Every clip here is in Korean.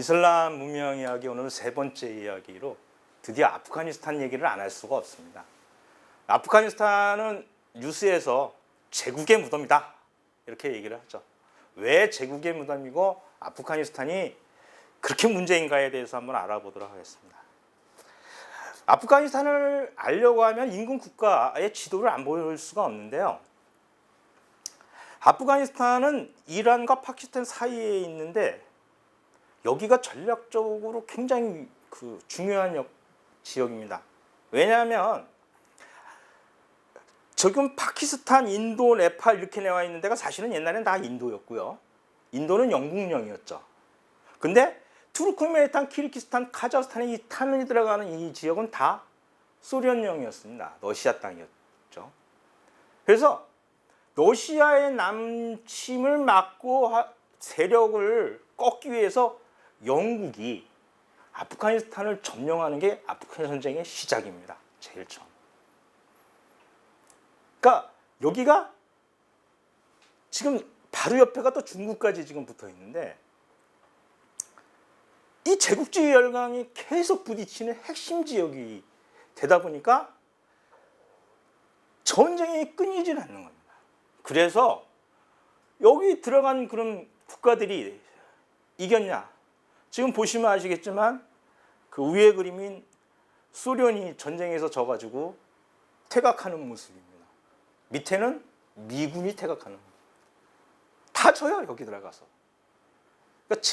이슬람 문명 이야기 오늘 세 번째 이야기로 드디어 아프가니스탄 얘기를 안 할 수가 없습니다. 아프가니스탄은 뉴스에서 제국의 무덤이다 이렇게 얘기를 하죠. 왜 제국의 무덤이고 아프가니스탄이 그렇게 문제인가에 대해서 한번 알아보도록 하겠습니다. 아프가니스탄을 알려고 하면 인근 국가의 지도를 안 볼 수가 없는데요. 아프가니스탄은 이란과 파키스탄 사이에 있는데 여기가 전략적으로 굉장히 중요한 지역입니다. 왜냐하면 지금 파키스탄, 인도, 네팔 이렇게 나와 있는 데가 사실은 옛날엔 다 인도였고요. 인도는 영국령이었죠. 근데 투르크메니스탄, 키르기스탄, 카자흐스탄이 이 탄이 들어가는 이 지역은 다 소련령이었습니다. 러시아 땅이었죠. 그래서 러시아의 남침을 막고 세력을 꺾기 위해서 영국이 아프가니스탄을 점령하는 게 아프간 전쟁의 시작입니다. 제일 처음. 그러니까 여기가 지금 바로 옆에가 또 중국까지 지금 붙어 있는데 이 제국주의 열강이 계속 부딪히는 핵심 지역이 되다 보니까 전쟁이 끊이질 않는 겁니다. 그래서 여기 들어간 그런 국가들이 이겼냐? 지금 보시면 아시겠지만 그 위에 그림인 소련이 전쟁에서 져가지고 퇴각하는 모습입니다. 밑에는 미군이 퇴각하는 겁니다. 다 져요 여기 들어가서.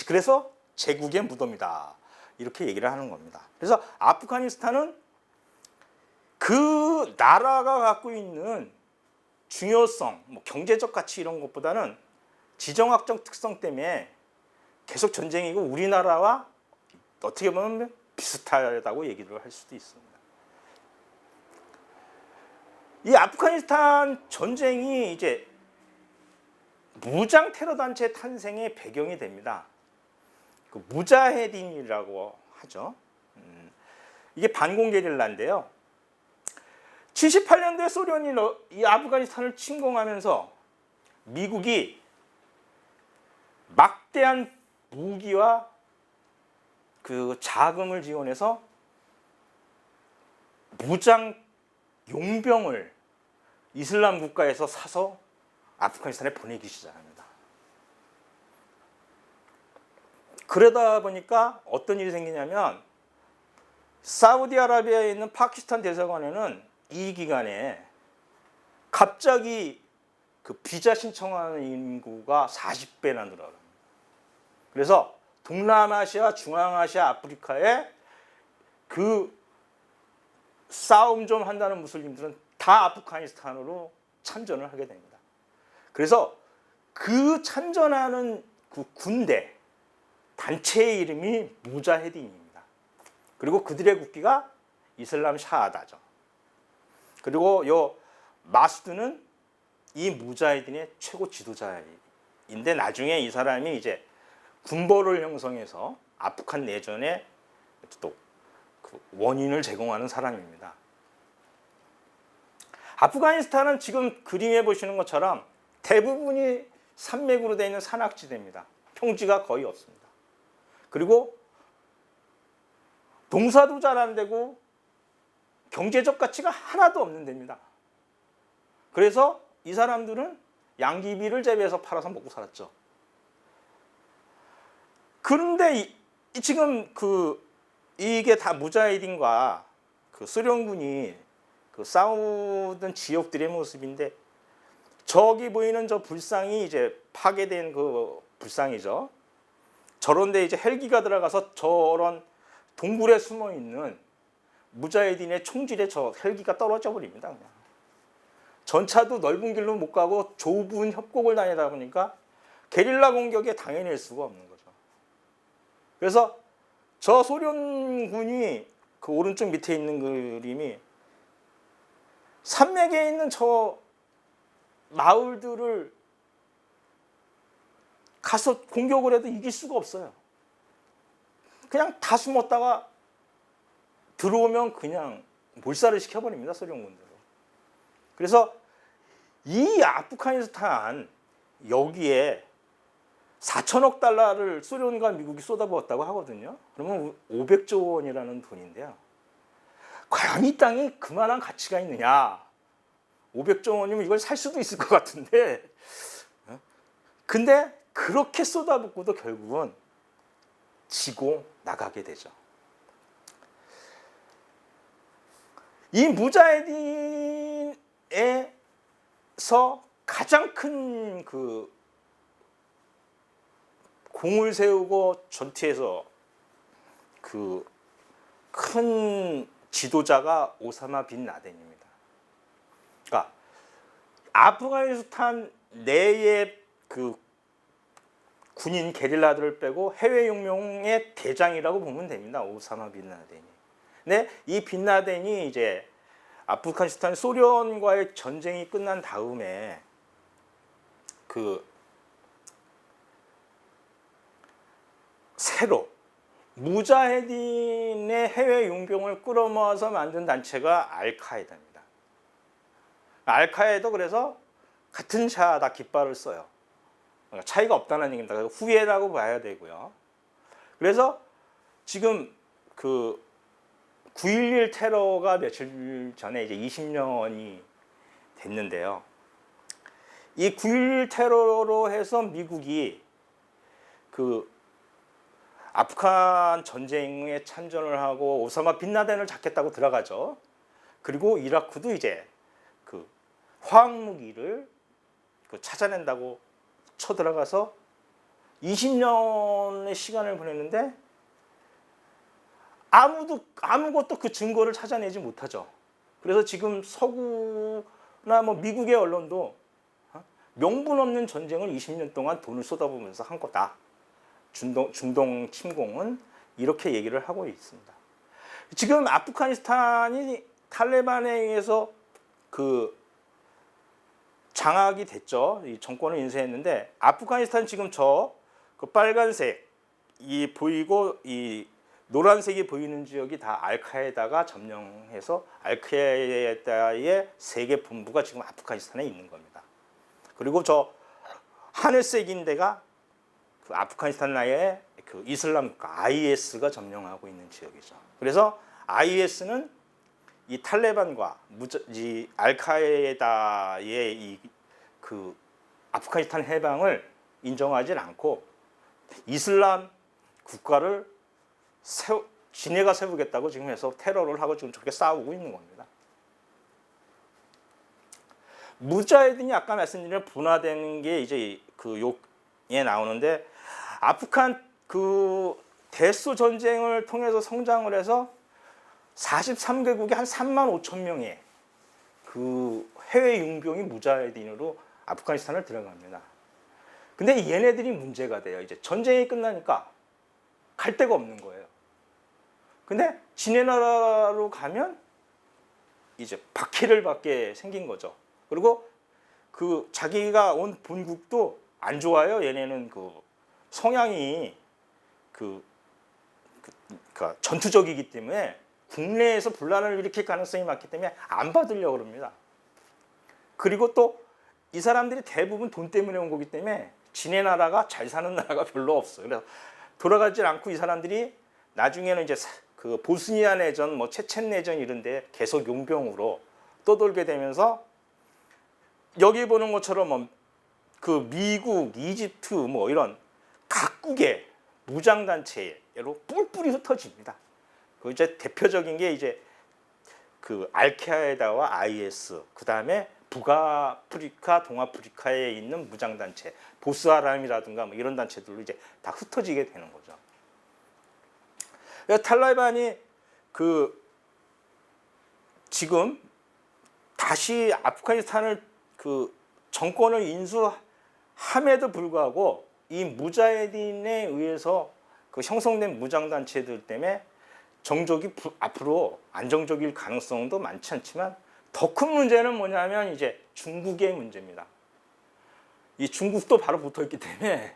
그래서 제국의 무덤이다 이렇게 얘기를 하는 겁니다. 그래서 아프가니스탄은 그 나라가 갖고 있는 중요성, 경제적 가치 이런 것보다는 지정학적 특성 때문에 계속 전쟁이고 우리나라와 어떻게 보면 비슷하다고 얘기를 할 수도 있습니다. 이 아프가니스탄 전쟁이 이제 무장 테러 단체 탄생의 배경이 됩니다. 그 무자헤딘이라고 하죠. 이게 반공 게릴라인데요. 78년도에 소련이 이 아프가니스탄을 침공하면서 미국이 막대한 무기와 그 자금을 지원해서 무장 용병을 이슬람 국가에서 사서 아프가니스탄에 보내기 시작합니다. 그러다 보니까 어떤 일이 생기냐면 사우디아라비아에 있는 파키스탄 대사관에는 이 기간에 갑자기 그 비자 신청하는 인구가 40배나 늘어납니다. 그래서 동남아시아, 중앙아시아, 아프리카에 그 싸움 좀 한다는 무슬림들은 다 아프가니스탄으로 참전을 하게 됩니다. 그래서 그 참전하는 그 군대 단체의 이름이 무자헤딘입니다. 그리고 그들의 국기가 이슬람 샤하다죠. 그리고 요 마수드는 이 무자헤딘의 최고 지도자인데 나중에 이 사람이 이제 군벌을 형성해서 아프간 내전에 또 그 원인을 제공하는 사람입니다. 아프가니스탄은 지금 그림에 보시는 것처럼 대부분이 산맥으로 되어 있는 산악지대입니다. 평지가 거의 없습니다. 그리고 농사도 잘 안 되고 경제적 가치가 하나도 없는 데입니다. 그래서 이 사람들은 양귀비를 재배해서 팔아서 먹고 살았죠. 그런데 지금 이게 다 무자헤딘과 그 소련군이 그 싸우던 지역들의 모습인데 저기 보이는 저 불상이 이제 파괴된 그 불상이죠. 저런데 이제 헬기가 들어가서 저런 동굴에 숨어 있는 무자헤딘의 총질에 저 헬기가 떨어져 버립니다. 그냥. 전차도 넓은 길로 못 가고 좁은 협곡을 다니다 보니까 게릴라 공격에 당해낼 수가 없는 거죠. 그래서 저 소련군이 그 오른쪽 밑에 있는 그림이 산맥에 있는 저 마을들을 가서 공격을 해도 이길 수가 없어요. 그냥 다 숨었다가 들어오면 그냥 몰살을 시켜버립니다. 소련군들은. 그래서 이 아프가니스탄 여기에 4천억 달러를 소련과 미국이 쏟아부었다고 하거든요. 그러면 500조 원이라는 돈인데요. 과연 이 땅이 그만한 가치가 있느냐? 500조 원이면 이걸 살 수도 있을 것 같은데, 근데 그렇게 쏟아붓고도 결국은 지고 나가게 되죠. 이 무자헤딘에서 가장 큰 그 공을 세우고 전투에서 그 큰 지도자가 오사마 빈 라덴입니다. 그러니까 아프가니스탄 내의 그 군인 게릴라들을 빼고 해외 용병의 대장이라고 보면 됩니다. 오사마 빈 라덴이. 근데 이 빈 라덴이 이제 아프가니스탄 소련과의 전쟁이 끝난 다음에 그 새로 무자헤딘의 해외 용병을 끌어모아서 만든 단체가 알카에다입니다. 알카에도 그래서 같은 샤다 깃발을 써요. 그러니까 차이가 없다는 얘기입니다. 후예라고 봐야 되고요. 그래서 지금 그 9.11 테러가 며칠 전에 이제 20년이 됐는데요. 이 9.11 테러로 해서 미국이 그 아프간 전쟁에 참전을 하고 오사마 빈 라덴을 잡겠다고 들어가죠. 그리고 이라크도 이제 그 화학무기를 찾아낸다고 쳐들어가서 20년의 시간을 보냈는데 아무것도 그 증거를 찾아내지 못하죠. 그래서 지금 서구나 뭐 미국의 언론도 명분 없는 전쟁을 20년 동안 돈을 쏟아부으면서 한 거다. 중동 침공은 이렇게 얘기를 하고 있습니다. 지금 아프가니스탄이 탈레반에 의해서 그 장악이 됐죠. 이 정권을 인수했는데 아프가니스탄 지금 그 빨간색이 보이고 이 노란색이 보이는 지역이 다 알카에다가 점령해서 알카에다의 세계 본부가 지금 아프가니스탄에 있는 겁니다. 그리고 저 하늘색인 데가 그 아프가니스탄 내에 그 이슬람 국가 IS가 점령하고 있는 지역이죠. 그래서 IS는 이 탈레반과 이 알카에다의 이 그 아프가니스탄 해방을 인정하지 않고 이슬람 국가를 지네가 세우겠다고 지금 해서 테러를 하고 지금 저렇게 싸우고 있는 겁니다. 무자헤딘이 아까 말씀드린 분화되는 게 이제 그 욕에 나오는데 아프간 그 대수 전쟁을 통해서 성장을 해서 43개국에 한 3만 5천 명의 그 해외 용병이 무자헤딘으로 아프가니스탄을 들어갑니다. 근데 얘네들이 문제가 돼요. 이제 전쟁이 끝나니까 갈 데가 없는 거예요. 근데 지네 나라로 가면 이제 박해를 받게 생긴 거죠. 그리고 그 자기가 온 본국도 안 좋아요. 얘네는 그 성향이 그러니까 전투적이기 때문에 국내에서 분란을 일으킬 가능성이 많기 때문에 안 받으려고 합니다. 그리고 또 이 사람들이 대부분 돈 때문에 온 거기 때문에 지네 나라가 잘 사는 나라가 별로 없어요. 그래서 돌아가지 않고 이 사람들이 나중에는 이제 그 보스니아 내전, 뭐 체첸 내전 이런데 계속 용병으로 떠돌게 되면서 여기 보는 것처럼 그 미국, 이집트 뭐 이런 각국의 무장 단체로 뿔뿔이 흩어집니다. 그 이제 대표적인 게 이제 그 알카에다와 IS, 그 다음에 북아프리카, 동아프리카에 있는 무장 단체, 보스아람이라든가 뭐 이런 단체들로 이제 다 흩어지게 되는 거죠. 그래서 탈레반이 그 지금 다시 아프가니스탄을 그 정권을 인수함에도 불구하고 이 무자헤딘에 의해서 그 형성된 무장 단체들 때문에 정적이 앞으로 안정적일 가능성도 많지 않지만 더 큰 문제는 뭐냐면 이제 중국의 문제입니다. 이 중국도 바로 붙어 있기 때문에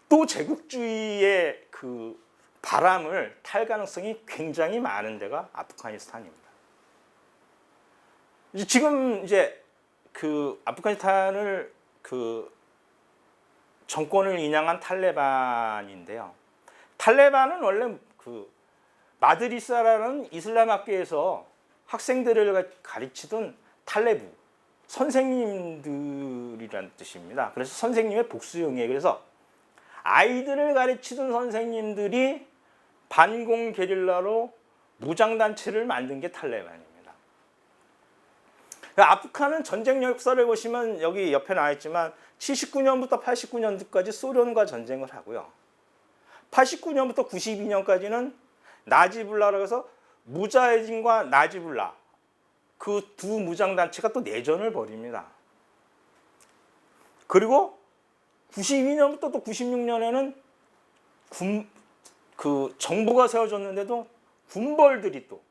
또 제국주의의 그 바람을 탈 가능성이 굉장히 많은 데가 아프가니스탄입니다. 지금 이제 그 아프가니스탄을 그 정권을 인양한 탈레반인데요. 탈레반은 원래 그 마드리사라는 이슬람 학교에서 학생들을 가르치던 탈레부 선생님들이란 뜻입니다. 그래서 선생님의 복수형이에요. 그래서 아이들을 가르치던 선생님들이 반공 게릴라로 무장단체를 만든 게 탈레반입니다. 아프간은 전쟁 역사를 보시면 여기 옆에 나와 있지만 79년부터 89년까지 소련과 전쟁을 하고요. 89년부터 92년까지는 나지불라라고 해서 무자헤딘과 나지불라 그 두 무장단체가 또 내전을 벌입니다. 그리고 92년부터 또 96년에는 그 정부가 세워졌는데도 군벌들이 또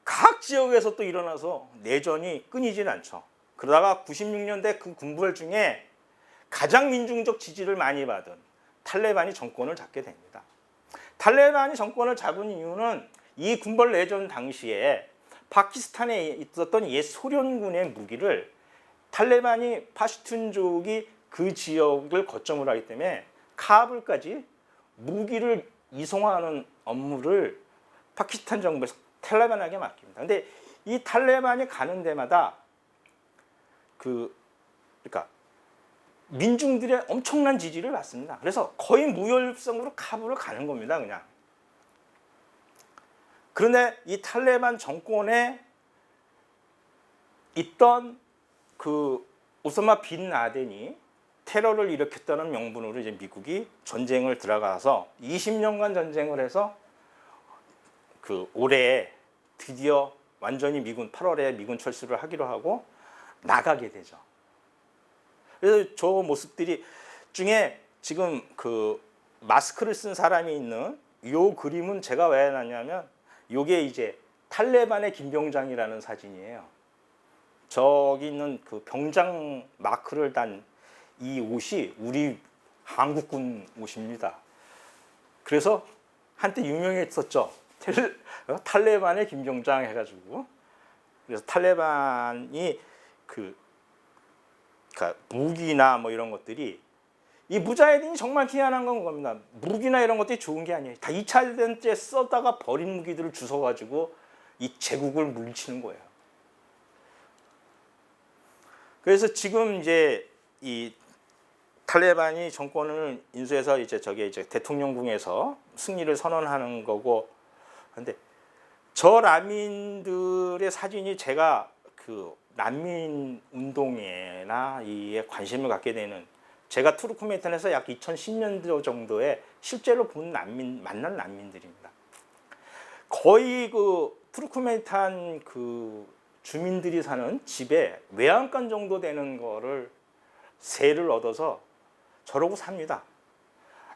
각 지역에서 또 일어나서 내전이 끊이질 않죠. 그러다가 96년대 그 군벌 중에 가장 민중적 지지를 많이 받은 탈레반이 정권을 잡게 됩니다. 탈레반이 정권을 잡은 이유는 이 군벌 내전 당시에 파키스탄에 있었던 옛 소련군의 무기를 탈레반이 파슈툰족이 그 지역을 거점으로 하기 때문에 카불까지 무기를 이송하는 업무를 파키스탄 정부에서 탈레반에게 맡깁니다. 근데 이 탈레반이 가는 데마다 그러니까 민중들의 엄청난 지지를 받습니다. 그래서 거의 무혈성으로 카불을 가는 겁니다, 그냥. 그런데 이 탈레반 정권에 있던 그 오사마 빈 라덴이 테러를 일으켰다는 명분으로 이제 미국이 전쟁을 들어가서 20년간 전쟁을 해서 그 올해 드디어 완전히 미군 8월에 미군 철수를 하기로 하고 나가게 되죠. 그래서 저 모습들이 중에 지금 그 마스크를 쓴 사람이 있는 요 그림은 제가 왜 해놨냐면 요게 이제 탈레반의 김병장이라는 사진이에요. 저기 있는 그 병장 마크를 단 이 옷이 우리 한국군 옷입니다. 그래서 한때 유명했었죠. 탈레반의 김병장 해가지고. 그래서 탈레반이 그러니까 무기나 뭐 이런 것들이 이 무자헤딘이 정말 희한한 건 겁니다. 무기나 이런 것들이 좋은 게 아니에요. 다 2차 대전 때 써다가 버린 무기들을 주워가지고 이 제국을 물리치는 거예요. 그래서 지금 이제 이 탈레반이 정권을 인수해서 이제 저게 이제 대통령궁에서 승리를 선언하는 거고, 근데 저 난민들의 사진이 제가 그 난민 운동에나 이에 관심을 갖게 되는, 제가 투르크메탄에서 약 2010년도 정도에 실제로 본 만난 난민들입니다. 거의 그 투르크메탄 그 주민들이 사는 집에 외양간 정도 되는 거를 세를 얻어서 저러고 삽니다.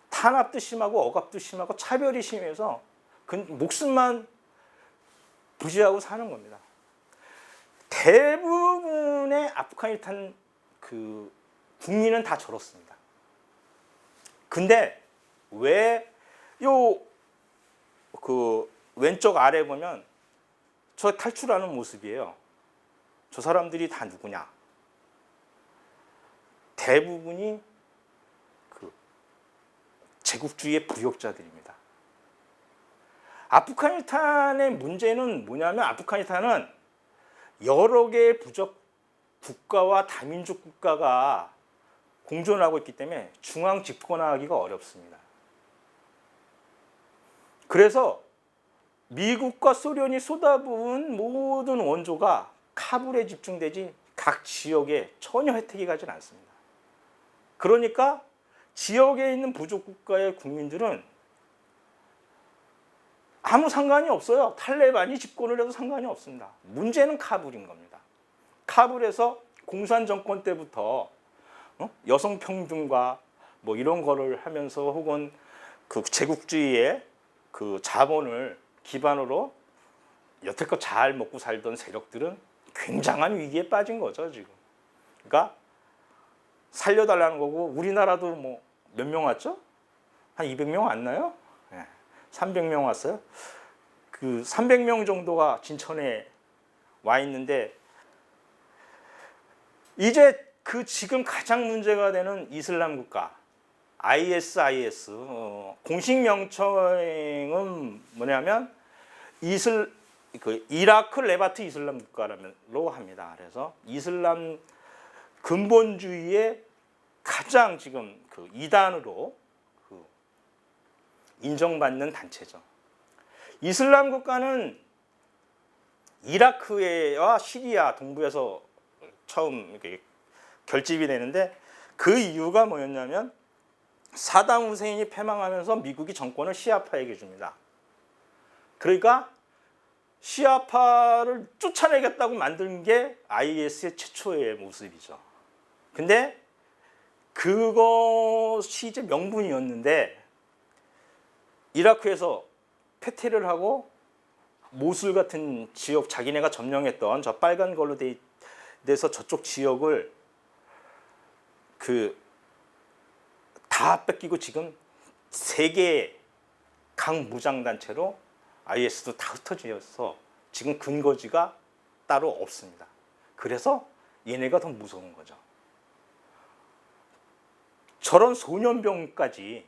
탄압도 심하고 억압도 심하고 차별이 심해서 그 목숨만 부지하고 사는 겁니다. 대부분의 아프가니스탄 그 국민은 다 저렇습니다. 근데 왜 요 그 왼쪽 아래 보면 저 탈출하는 모습이에요. 저 사람들이 다 누구냐? 대부분이 그 제국주의의 부역자들입니다. 아프가니스탄의 문제는 뭐냐면, 아프가니스탄은 여러 개의 부족 국가와 다민족 국가가 공존하고 있기 때문에 중앙 집권하기가 어렵습니다. 그래서 미국과 소련이 쏟아부은 모든 원조가 카불에 집중되지 각 지역에 전혀 혜택이 가진 않습니다. 그러니까 지역에 있는 부족 국가의 국민들은 아무 상관이 없어요. 탈레반이 집권을 해도 상관이 없습니다. 문제는 카불인 겁니다. 카불에서 공산 정권 때부터 여성 평등과 뭐 이런 거를 하면서, 혹은 그 제국주의의 그 자본을 기반으로 여태껏 잘 먹고 살던 세력들은 굉장한 위기에 빠진 거죠, 지금. 그러니까 살려달라는 거고, 우리나라도 뭐 몇 명 왔죠? 한 200명 왔나요? 네. 300명 왔어요. 그 300명 정도가 진천에 와 있는데, 이제 그 지금 가장 문제가 되는 이슬람 국가, ISIS 공식 명칭은 뭐냐면 이라크 레바트 이슬람 국가로 합니다. 그래서 이슬람 근본주의의 가장 지금 그 이단으로 인정받는 단체죠. 이슬람 국가는 이라크와 시리아 동부에서 처음 이렇게 결집이 되는데 그 이유가 뭐였냐면 사담 후세인이 패망하면서 미국이 정권을 시아파에게 줍니다. 그러니까 시아파를 쫓아내겠다고 만든 게 IS의 최초의 모습이죠. 근데 그것이 이제 명분이었는데 이라크에서 패퇴를 하고 모술 같은 지역 자기네가 점령했던 저 빨간 걸로 돼서 저쪽 지역을 다 뺏기고 지금 세계의 각 무장단체로 IS도 다 흩어져서 지금 근거지가 따로 없습니다. 그래서 얘네가 더 무서운 거죠. 저런 소년병까지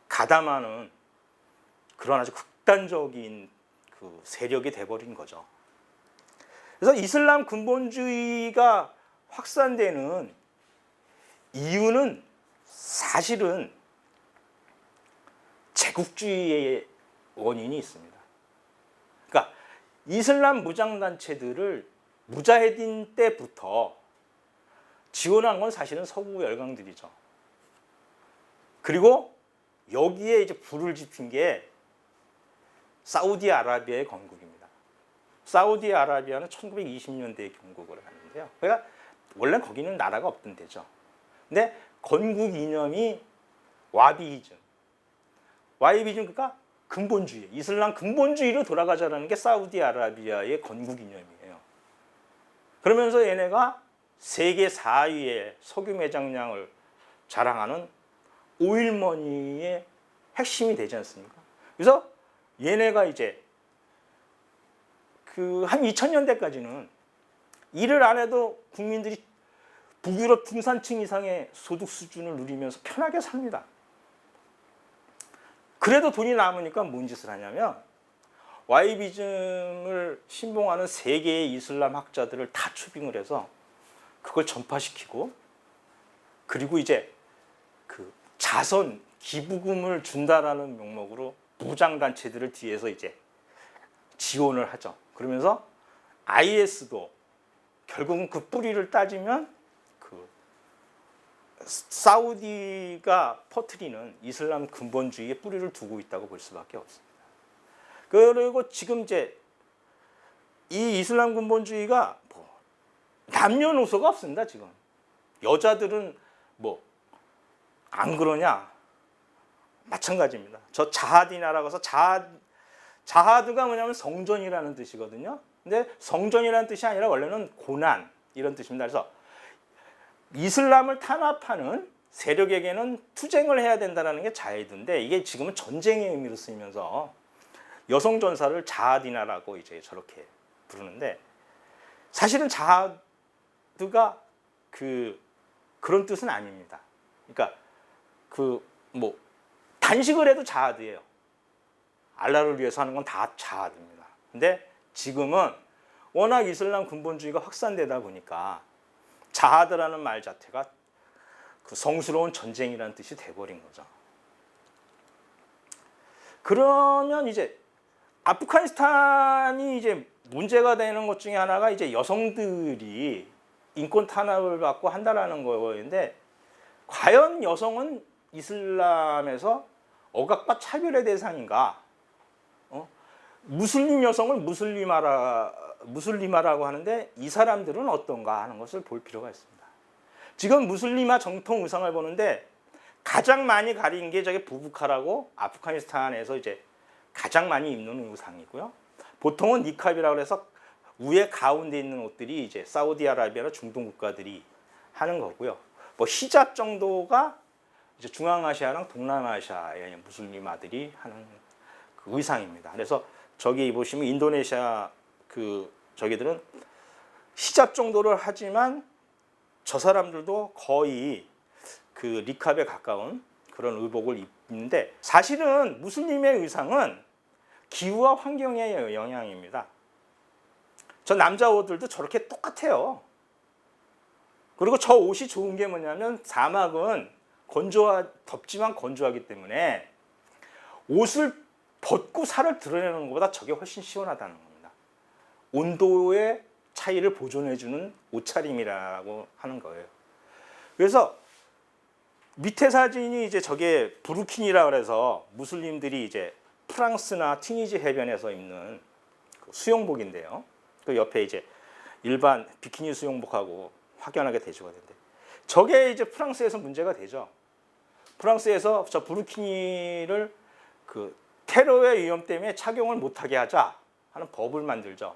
가담하는 그런 아주 극단적인 세력이 돼버린 거죠. 그래서 이슬람 근본주의가 확산되는 이유는 사실은 제국주의의 원인이 있습니다. 그러니까 이슬람 무장단체들을 무자헤딘 때부터 지원한 건 사실은 서구 열강들이죠. 그리고 여기에 이제 불을 지핀 게 사우디아라비아의 건국입니다. 사우디아라비아는 1920년대에 건국을 하는데요. 그러니까 원래 거기는 나라가 없던 데죠. 근데 건국 이념이 와비이즘, 그러니까 근본주의, 이슬람 근본주의로 돌아가자라는 게 사우디아라비아의 건국 이념이에요. 그러면서 얘네가 세계 4위의 석유 매장량을 자랑하는 오일머니의 핵심이 되지 않습니까? 그래서 얘네가 이제 한 2000년대까지는 일을 안 해도 국민들이 북유럽 중산층 이상의 소득 수준을 누리면서 편하게 삽니다. 그래도 돈이 남으니까 뭔 짓을 하냐면 와이비즘을 신봉하는 세계의 이슬람 학자들을 다 추빙을 해서 그걸 전파시키고, 그리고 이제 자선 기부금을 준다라는 명목으로 무장단체들을 뒤에서 이제 지원을 하죠. 그러면서 IS도 결국은 그 뿌리를 따지면 사우디가 퍼뜨리는 이슬람 근본주의의 뿌리를 두고 있다고 볼 수밖에 없습니다. 그리고 지금 이제 이 이슬람 근본주의가 남녀노소가 없습니다. 지금 여자들은 안 그러냐? 마찬가지입니다. 저 자하디나라고 해서 자하드가 뭐냐면 성전이라는 뜻이거든요. 근데 성전이라는 뜻이 아니라 원래는 고난 이런 뜻입니다. 그래서 이슬람을 탄압하는 세력에게는 투쟁을 해야 된다는 게 자헤드인데, 이게 지금은 전쟁의 의미로 쓰이면서 여성 전사를 자하디나라고 이제 저렇게 부르는데, 사실은 자하드가 그런 뜻은 아닙니다. 그러니까 단식을 해도 자하드예요. 알라를 위해서 하는 건 다 자하드입니다. 근데 지금은 워낙 이슬람 근본주의가 확산되다 보니까 자하드라는 말 자체가 성스러운 전쟁이라는 뜻이 돼버린 거죠. 그러면 이제 아프가니스탄이 이제 문제가 되는 것 중에 하나가 이제 여성들이 인권 탄압을 받고 한다라는 거였는데, 과연 여성은 이슬람에서 억압과 차별의 대상인가? 무슬림 여성을 무슬리마라고 하는데 이 사람들은 어떤가 하는 것을 볼 필요가 있습니다. 지금 무슬리마 정통 의상을 보는데 가장 많이 가린 게 저게 부부카라고 아프가니스탄에서 이제 가장 많이 입는 의상이고요. 보통은 니캅이라고 해서 위에 가운데 있는 옷들이 이제 사우디아라비아나 중동 국가들이 하는 거고요. 히잡 정도가 이제 중앙아시아랑 동남아시아의 무슬리마들이 하는 의상입니다. 그래서 저기 보시면 인도네시아 저기들은 히잡 정도를 하지만 저 사람들도 거의 그 니캅에 가까운 그런 의복을 입는데 사실은 무슬림의 의상은 기후와 환경의 영향입니다. 저 남자 옷들도 저렇게 똑같아요. 그리고 저 옷이 좋은 게 뭐냐면 사막은 덥지만 건조하기 때문에 옷을 벗고 살을 드러내는 것보다 저게 훨씬 시원하다는 겁니다. 온도의 차이를 보존해주는 옷차림이라고 하는 거예요. 그래서 밑에 사진이 이제 저게 부르킨이라 그래서 무슬림들이 이제 프랑스나 튀니지 해변에서 입는 그 수영복인데요. 그 옆에 이제 일반 비키니 수영복하고 확연하게 대조가 된대. 저게 이제 프랑스에서 문제가 되죠. 프랑스에서 저 부르키니를 그 테러의 위험 때문에 착용을 못하게 하자 하는 법을 만들죠.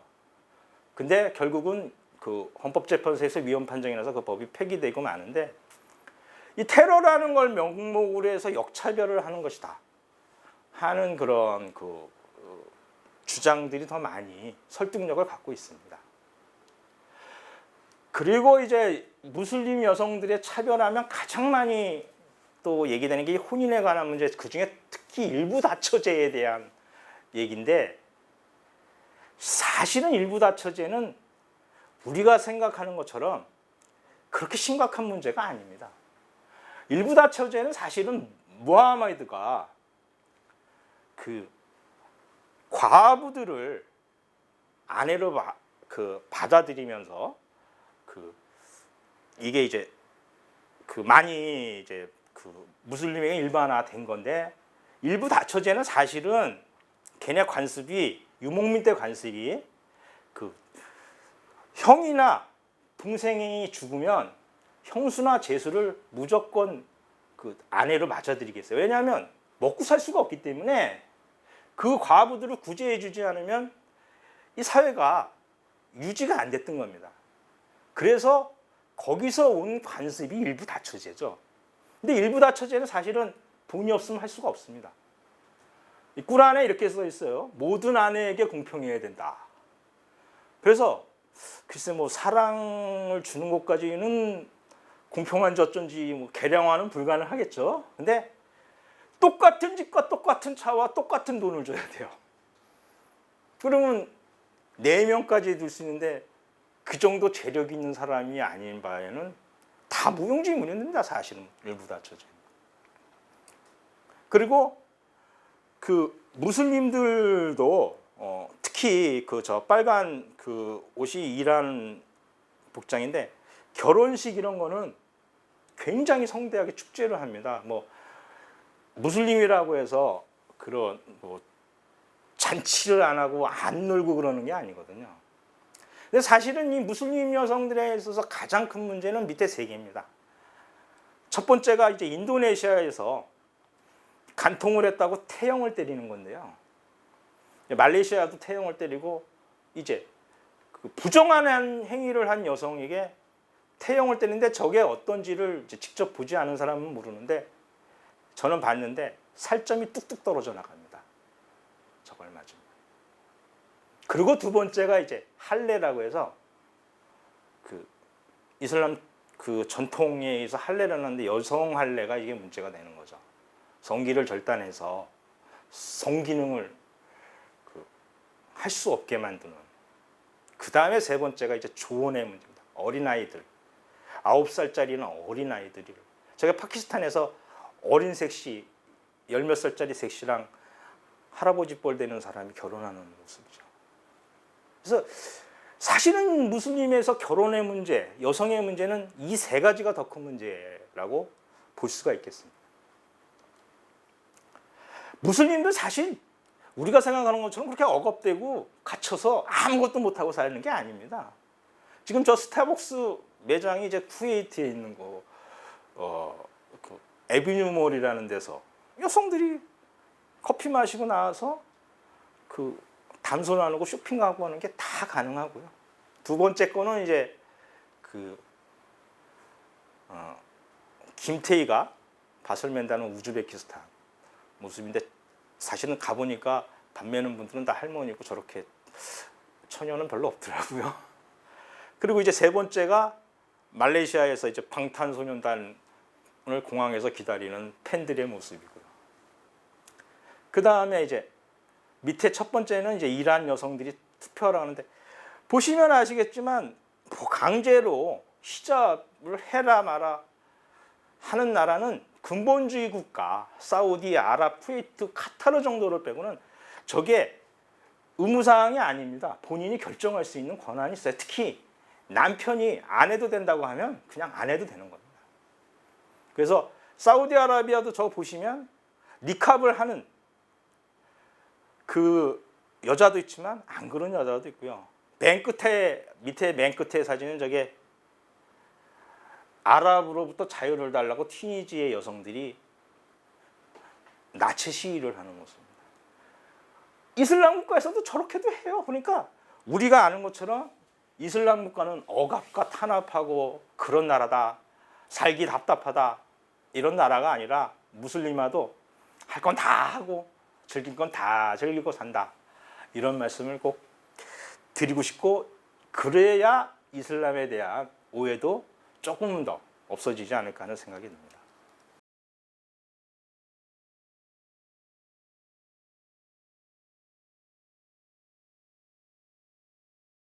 근데 결국은 그 헌법재판소에서 위헌 판정이 나서 그 법이 폐기되고 마는데 이 테러라는 걸 명목으로 해서 역차별을 하는 것이다 하는 그런 그 주장들이 더 많이 설득력을 갖고 있습니다. 그리고 이제 무슬림 여성들의 차별하면 가장 많이 또 얘기되는 게 혼인에 관한 문제, 그중에 특히 일부 다처제에 대한 얘기인데 사실은 일부 다처제는 우리가 생각하는 것처럼 그렇게 심각한 문제가 아닙니다. 일부 다처제는 사실은 무하마드가 그 과부들을 아내로 받아들이면서 이게 이제 많이 이제 무슬림에게 일반화된 건데 일부 다처제는 사실은 걔네 관습이 유목민 때 관습이 형이나 동생이 죽으면 형수나 제수를 무조건 아내로 맞아들이겠어요. 왜냐하면 먹고 살 수가 없기 때문에 그 과부들을 구제해주지 않으면 이 사회가 유지가 안 됐던 겁니다. 그래서 거기서 온 관습이 일부 다처제죠. 근데 일부 다처제는 사실은 돈이 없으면 할 수가 없습니다. 이 꿀안에 이렇게 써 있어요. 모든 아내에게 공평해야 된다. 그래서 글쎄 뭐 사랑을 주는 것까지는 공평한지 어쩐지 뭐 계량화는 불가능하겠죠. 근데 똑같은 집과 똑같은 차와 똑같은 돈을 줘야 돼요. 그러면 4명까지 둘 수 있는데 그 정도 재력이 있는 사람이 아닌 바에는 다 무용지물입니다. 사실은 일부 다처제. 그리고 그 무슬림들도 특히 저 빨간 옷이 이란 복장인데 결혼식 이런 거는 굉장히 성대하게 축제를 합니다. 뭐 무슬림이라고 해서 그런 뭐 잔치를 안 하고 안 놀고 그러는 게 아니거든요. 근데 사실은 이 무슬림 여성들에 있어서 가장 큰 문제는 밑에 3개입니다. 첫 번째가 이제 인도네시아에서 간통을 했다고 태형을 때리는 건데요. 말레이시아도 태형을 때리고 이제 부정한 행위를 한 여성에게 태형을 때리는데 저게 어떤지를 이제 직접 보지 않은 사람은 모르는데 저는 봤는데 살점이 뚝뚝 떨어져 나갑니다. 저걸 맞으면. 그리고 두 번째가 이제 할례라고 해서 이슬람 전통에 의해서 할례를 하는데 여성 할례가 이게 문제가 되는 거죠. 성기를 절단해서 성기능을 할 수 없게 만드는. 그 다음에 세 번째가 이제 조언의 문제입니다. 어린아이들. 9살짜리는 어린아이들이. 제가 파키스탄에서 어린 섹시, 10몇 살짜리 섹시랑 할아버지 뻘 되는 사람이 결혼하는 모습이죠. 그래서 사실은 무슬림에서 결혼의 문제, 여성의 문제는 이 3가지가 더 큰 문제라고 볼 수가 있겠습니다. 무슬림도 사실 우리가 생각하는 것처럼 그렇게 억압되고 갇혀서 아무것도 못하고 사는 게 아닙니다. 지금 저 스타벅스 매장이 이제 쿠웨이트에 있는 에비뉴몰이라는 데서 여성들이 커피 마시고 나와서 담소 나누고 쇼핑하고 하는 게 다 가능하고요. 두 번째 거는 이제 김태희가 바설멘다는 우즈베키스탄 모습인데 사실은 가보니까 담 매는 분들은 다 할머니고 저렇게 처녀는 별로 없더라고요. 그리고 이제 세 번째가 말레이시아에서 이제 방탄소년단을 오늘 공항에서 기다리는 팬들의 모습이고요. 그 다음에 이제 밑에 첫 번째는 이제 이란 여성들이 투표를 하는데 보시면 아시겠지만 뭐 강제로 히잡을 해라 마라 하는 나라는 근본주의 국가 사우디, 아랍, 쿠웨이트, 카타르 정도를 빼고는 저게 의무사항이 아닙니다. 본인이 결정할 수 있는 권한이 있어요. 특히 남편이 안 해도 된다고 하면 그냥 안 해도 되는 겁니다. 그래서 사우디아라비아도 저 보시면 니캅을 하는 그 여자도 있지만 안 그런 여자도 있고요. 맨 끝에 밑에 맨 끝에 사진은 저게 아랍으로부터 자유를 달라고 튀니지의 여성들이 나체 시위를 하는 모습입니다. 이슬람 국가에서도 저렇게도 해요. 그러니까 우리가 아는 것처럼 이슬람 국가는 억압과 탄압하고 그런 나라다. 살기 답답하다. 이런 나라가 아니라 무슬림화도 할 건 다 하고 즐길 건 다 즐기고 산다. 이런 말씀을 꼭 드리고 싶고 그래야 이슬람에 대한 오해도 조금 더 없어지지 않을까 하는 생각이 듭니다.